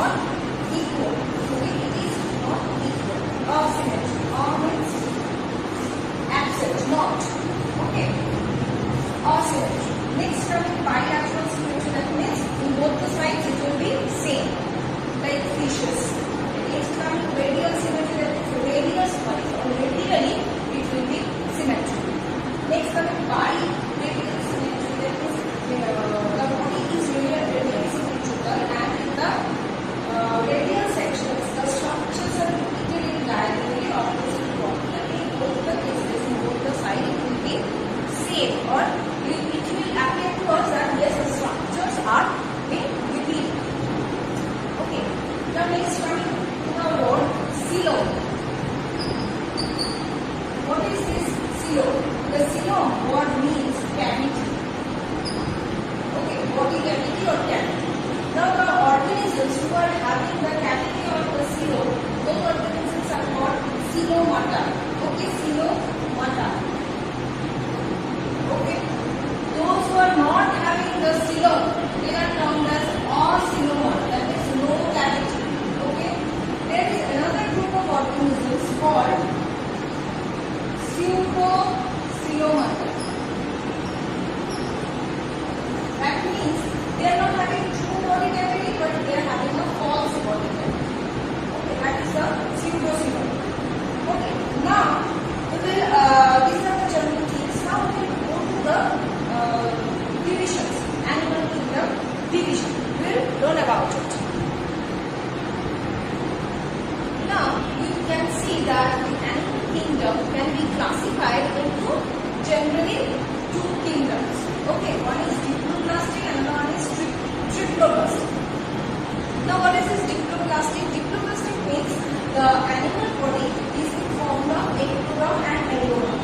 not equal. So it is not equal. Asymmetry. Means absent, not. Okay. Asymmetry. Next coming bilateral symmetry, that means in both the sides it will be same, like fishes. Next coming radial symmetry, that means radially it will be symmetry. Next coming bi-radial symmetry, that means the body is radially symmetrical, and in the radial sections the structures are repeated in diagonally opposite properly. In both the cases, in both the sides it will be same, or it will appear to us that yes, the structures are being repeated. Okay. Now next coming to the word silo. What is this silo? The silo word means cavity. Okay, body cavity or cavity. Now the organisms who are having the cavity of the silo, those organisms are called silomata. Okay, silomata. Okay. Those who are not having the silo, they are termed as asilomata. That is no cavity. Okay. There is another group of organisms called pseudosilomata. That means they are not having true body cavity, but they are having a false body cavity. Okay, that is the pseudosilomata. Okay. Now we will these are the general things. Now we will go to the divisions, animal kingdom division. We will learn about it. Now you can see that the animal kingdom can be classified into generally two kingdoms. Okay, one is diploblastic and another one is triploblastic. Now what is this diploblastic? Diploblastic means the animal body is in form of ectoderm and mesoderm.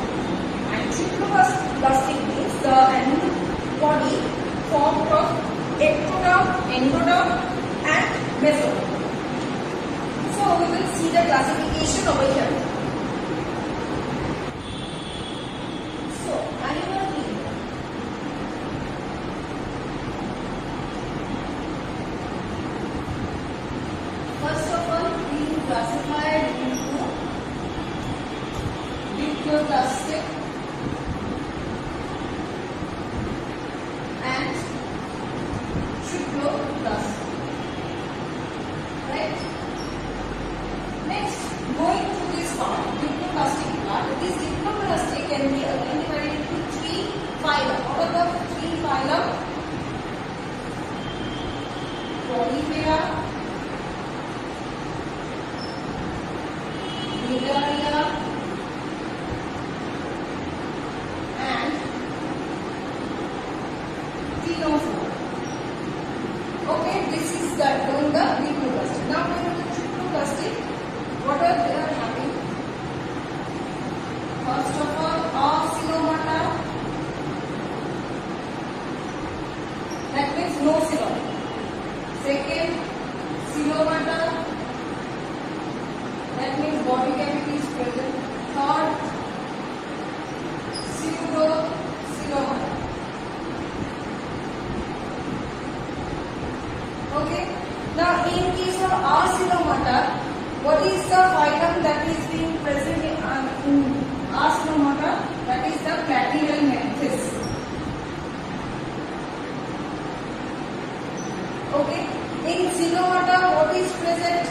And triploblastic means the animal body formed of ectoderm, endoderm and mesoderm. So we will see the classification over here. So animal kingdom. First of all, we will classify into diploblastic and triploblastic. Right? Next, going to this part, diploblastic part. This diploblastic can be again divided into three phyla. What are the three phyla? Polyphyla, Megaria, and Ctenophora. Okay, this is that on the diploblastic. Now we have the triploblastic. What are they are having? First of all, asilomata. That means no silom. Second, silomata. That means body cavity is present. Third, pseudosilomata. Okay. Now, in case of asilomata, what is the phylum that is being present in asilomata? That is the Platyhelminthes. Okay. In silomata, what is present?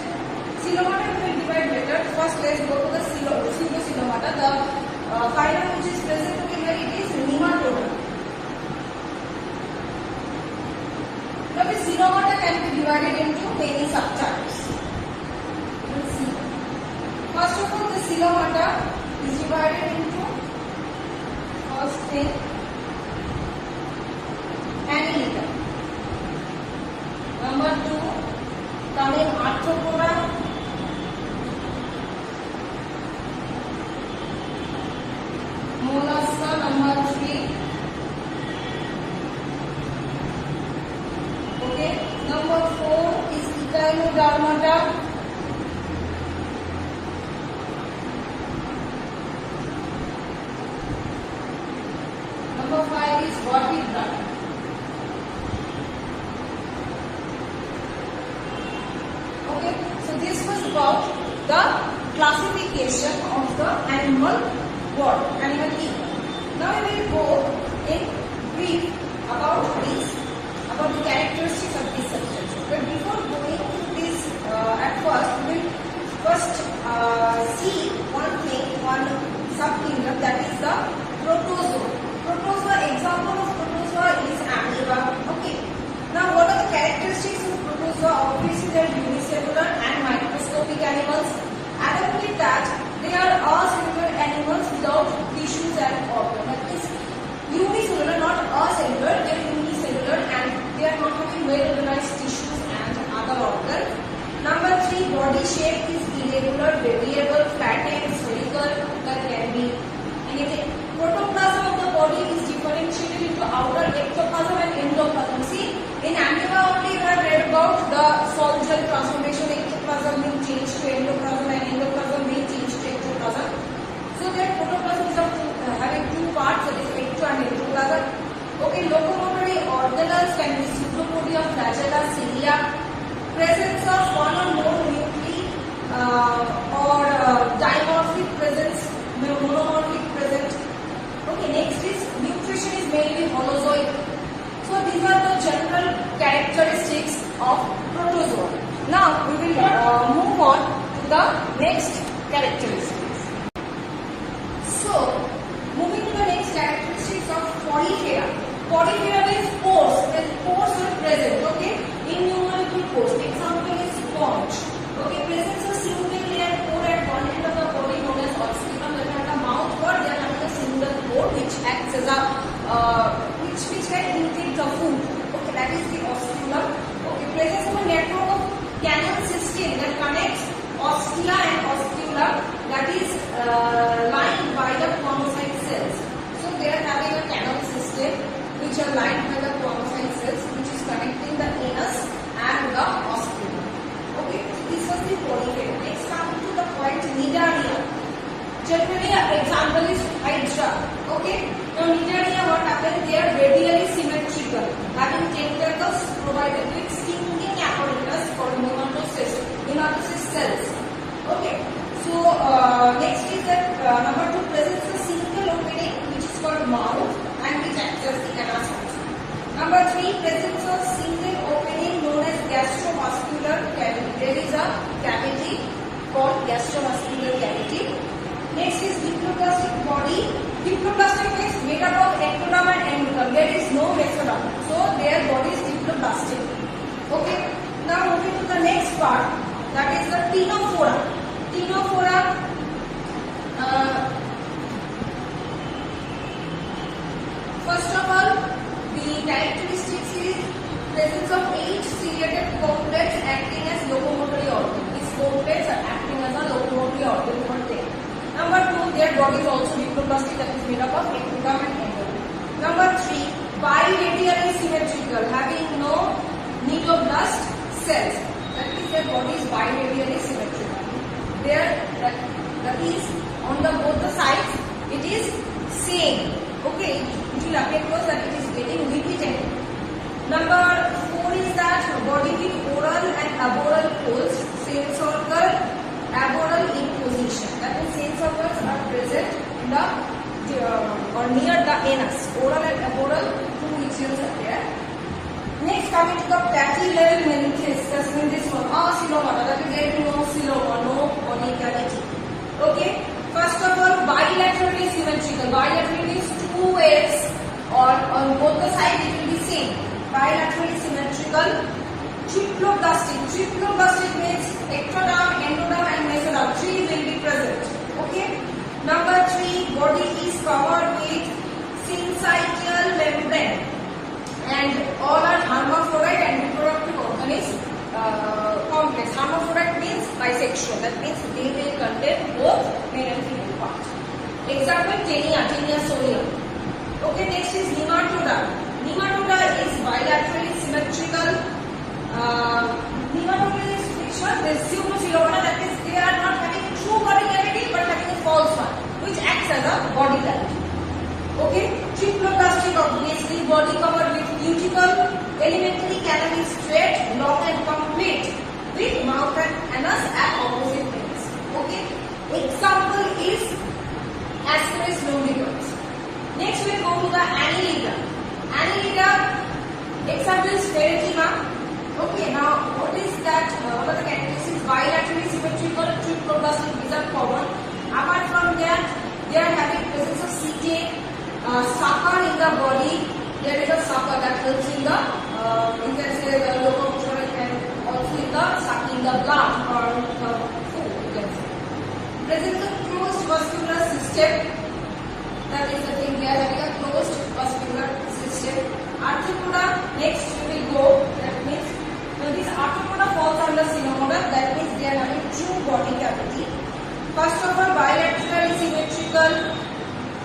Silomata we will divide better. First, let's go to the pseudosilomata. The phylum which is present over here, it is Nematoda. Now, the silomata can be divided into many subtypes. Let's see. First of all, the silomata is divided into first thing Annelida. Number 2, coming Arthropoda. Mollusca, number 3. Okay. Number 4 is Echinodermata. Number 5 is Vertebrata. 6 Okay, so this was about the classification of the animal world, animal kingdom. Now we will go in brief about the characteristics of this subject. But before going to this, at first we will first see one thing, one subkingdom, that is the protozoa. Protozoa, example of protozoa is amoeba. Okay. Now what are the characteristics of protozoa? Obviously they are unicellular and microscopic animals. Along with that, they are acellular animals without tissues and organs. That is unicellular, not acellular, they are unicellular and they are not having well-organized tissues and other organs. Number 3, body shape is irregular, variable, flattened, spherical, that can be anything. Protoplasm of the body is differentiated into outer ectoplasm and endoplasm. See, in amoeba only you have read about the sol-gel transformation. Ectoplasm will change to endoplasm and endoplasm will change to ectoplasm. So their protoplasm is having two parts, that is ecto and endoplasm. Okay, locomotory organelles can be pseudopodia, flagella, cilia. Presence of one or more nuclei or dimorphic presence, monomorphic presence. Okay, next is nutrition is mainly holozoic. So these are the general characteristics of protozoa. Now we will move on to the next characteristics. So moving to the next characteristics of porifera. Porifera means pores. The pores are present. Okay, innumerable pores. Example is sponge. Okay, presence of single layer pore at one end of the body known as ostium. That are the mouth pore. They are having a single pore which acts as a which can intake the food. Okay, that is the ostium. Okay, presence of a network of canal system that connects ostia and osteola, that is lined by the chromocyte cells. So they are having a canal system which are lined by the chromocyte cells which is connecting the anus and the osteola. Okay, so this was the porifera. Next coming to the point Nidaria. Generally an example is hydra. Okay, now Nidaria, what happens? They are radially symmetrical, having tentacles provided with stinging apparatus for nematocyst cells. Okay, so next is that number 2, presence of single opening which is called mouth and which acts as the anus. Number 3, presence of single opening known as gastrovascular cavity. There is a cavity called gastrovascular cavity. Next is diploplastic body. Diploplastic means made up of ectoderm and endoderm. There is no mesoderm. So their body is diploplastic. Okay. Now moving to the next part, that is the ctenophora. Ctenophora. First of all, the characteristics is presence of 8 ciliated complets acting as locomotory organ. These complets are acting as a locomotory organ over there. Number 2, their body is also diploplastic, that is made up of ectoderm and endoderm. Number 3, biradially symmetrical, having no nidoblast cells. That means their body is biradially symmetrical. That is on the both the sides it is same. Okay, it will appear to us that it is getting repeated. Number 4 is that body with oral and aboral poles, sensorial, aboral in position. That means sensorials are present in the or near the anus. Oral and aboral, two regions are there. Next, coming to the platylevel meninges. That's when this one, coelomata. That is there is no coeloma, no body cavity. Okay. First of all, bilaterally symmetrical. Bilateral means two waves, or on both the sides it will be same. Bilaterally symmetrical. Triploblastic. Triploblastic means ectoderm, endoderm and mesoderm. 3 will be present. Okay. Number 3, body is covered with syncytial membrane, and all are hermaphrodite and reproductive organ is complex. Hermaphrodite means bisexual. That means they will contain both male and female parts. Example: Taenia solium. Okay. Next is nematoda. Nematoda is bilaterally symmetrical. Nematoda is which one? The pseudocoelomata. That is, they are not having a true body cavity but having a false one, which acts as a body cavity. Okay. Triploblastic, obviously body covered with cuticle. Elementary canal is straight, long and complete, with mouth and the blood or the food, you can say. Presents a closed vascular system. That is the thing, we are having a closed vascular system. Arthropoda, next we will go. That means when this arthropoda falls under cynomolgus, that means they are having two body cavity. First of all, bilaterally symmetrical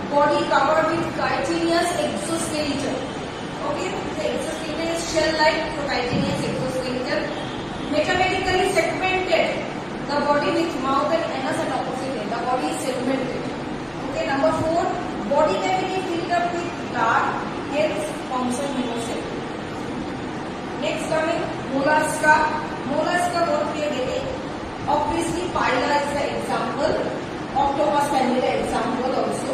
body covered with chitinous exoskeleton. Okay, the exoskeleton is shell-like, so chitinous exoskeleton. Metametrically segmented, the body with mouth and anus at opposite end. The body is segmented. Okay, number 4, body cavity filled up with blood, hence function hemocyte. Next coming, mollusca. Mollusca, what we are getting? Obviously, phyla is the example. Octopus family example also.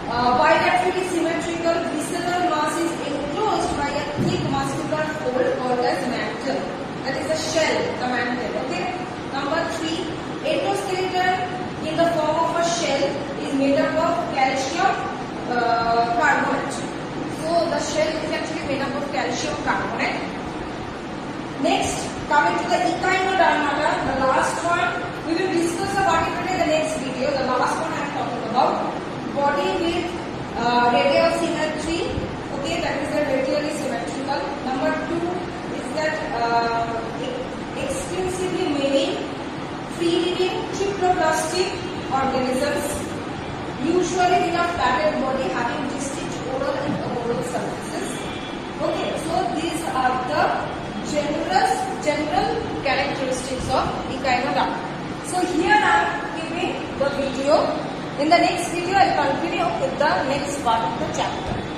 Bilaterally symmetrical visceral mass is enclosed by a thick muscular fold called as mantle. That is the shell, the mantle. Okay. Number 3, endoskeleton in the form of a shell is made up of calcium carbonate. So the shell is actually made up of calcium carbonate. Next, coming to the echinodermata, the last one. We will discuss about it in the next video. The last one I am talking about. Body with radial symmetry. Okay, that is the radially symmetrical. Number 2 is that exclusively male, free-living triploblastic organisms, usually in a flattened body having distinct oral and oral surfaces. Okay, so these are the general characteristics of echinoderm. So here I am giving the video. In the next video, I will continue with the next part of the chapter.